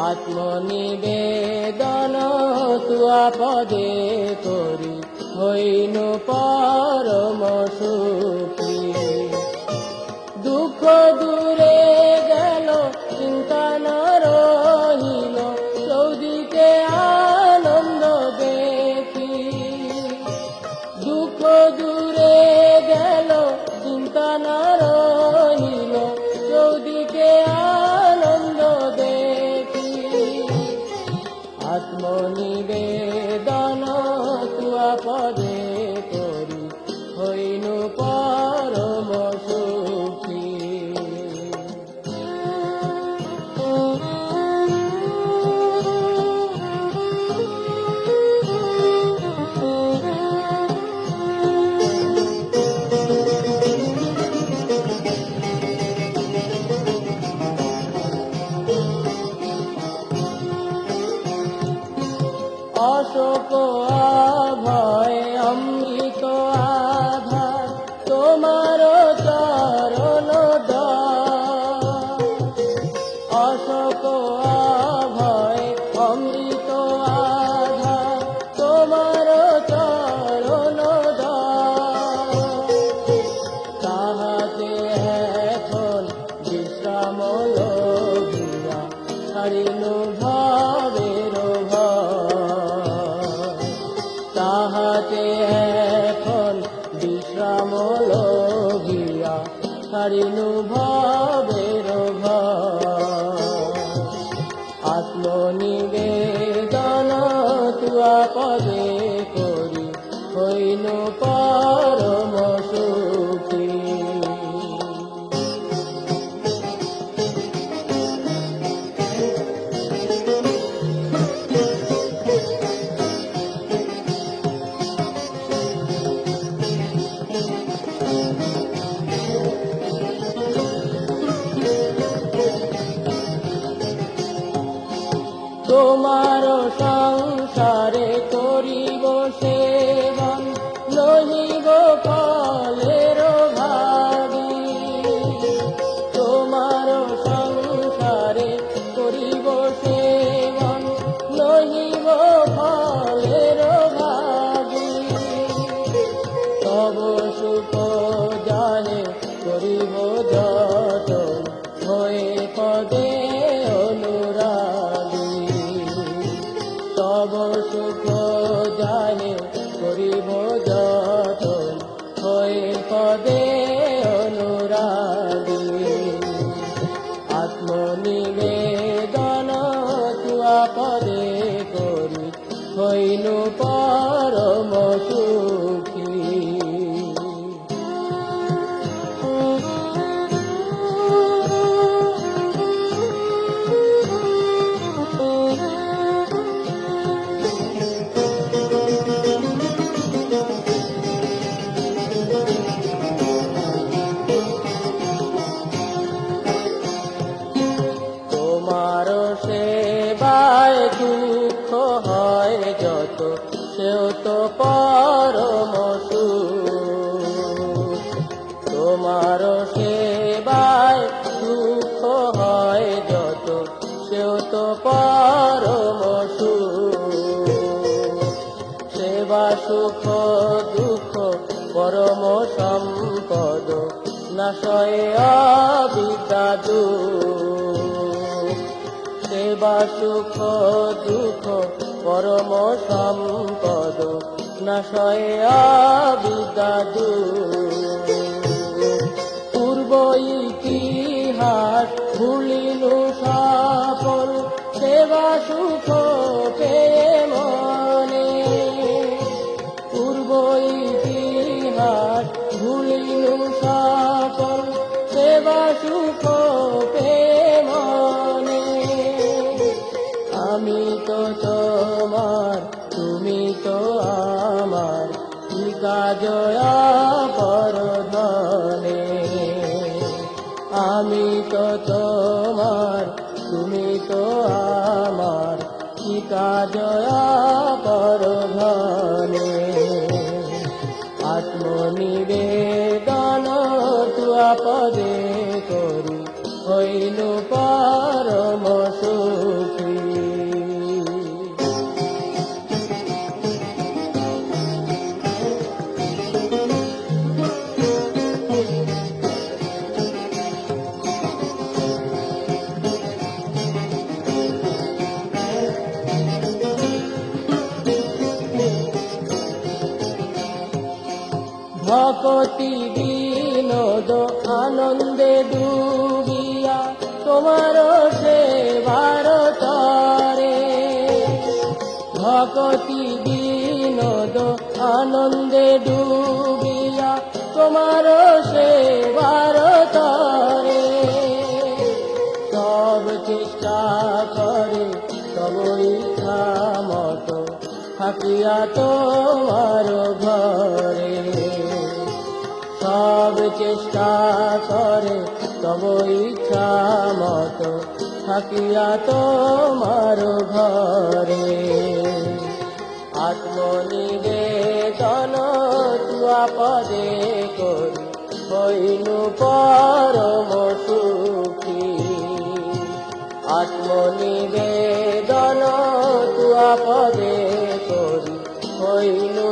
আত্মনিবেদন তুয়া পদে করি হইনু পরম সুখী। দুঃখ দূরে গেল চিন্তা না রহিল চৌদিকে আনন্দ দেখি। দুঃখ দূরে গেল চিন্তা না রহিল চৌদিকে আনন্দ দেখি। আত্মনিবেদন তুয়া পদে করি হইনু পরম সুখী। অশোক আভয় অমৃত আধার তোমার চরণ দান। অশোক আভয় অমৃত আধার তোমার চরণ দান। তাহাতে এখন বিশ্রাম লভিয়া ছাড়িনু ভাবের তাহাতে এখন বিশ্রাম লভিয়া ছাড়িনু ভাবের আত্মনিবেদন তুয়া পদে করি হইনু পরম সুখী। তোমার সংসারে করিব সেবন নহিব ফলের ভাবি। তোমার সংসারে করিব সেবন নহিব ফলের ভাবি। তব সুখ জানে করিব যতন হয়ে পদে অনুরাগী। তব সুখ জানে করিব যতন হয়ে পদে অনুরাগী। আত্মনিবেদন তুয়া পদে করি হইনু পরম সুখী। তোমার সেবায় দুঃখ হয় যত সেও তো পরম সুখ। তোমার সেবায় দুঃখ হয় যত সেও তো পরম সুখ। সেবা সুখ দুঃখ পরম সম্পদ নাশয় অবিদ্যা দুঃখ। সেবা সুখ দুঃখ পরম সম্পদ নাশয় অবিদ্যা দুঃখ। পূর্ব ইতিহাস ভুলিনু সফল সেবা সুখ পেয়ে মনে। পূর্ব ইতিহাস ভুলিনু সফল সেবা সুখ পেয়ে মনে। আমি তো তোমার তুমি তো আমার কি কাজ পরধনে। আমি তো তোমার তুমি তো আমার কি কাজ পরধনে। আত্মনিবেদন তুয়া পদে করি হইনু পরম সুখী। ভকতি বিনোদ আনন্দে ডুবিয়া তোমার সেবার তরে, ভকতি বিনোদ আনন্দে ডুবিয়া তোমার সেবার তরে। সব চেষ্টা করে তব ইচ্ছা মতো থাকিয়া তোমার ঘরে, সব চেষ্টা করে তব ইচ্ছা মতো থাকিয়া তোমার ঘরে। আত্মনিবেদন তুয়া পদে করি হইনু পরম সুখী, আত্মনিবেদন তুয়া পদে করি হইনু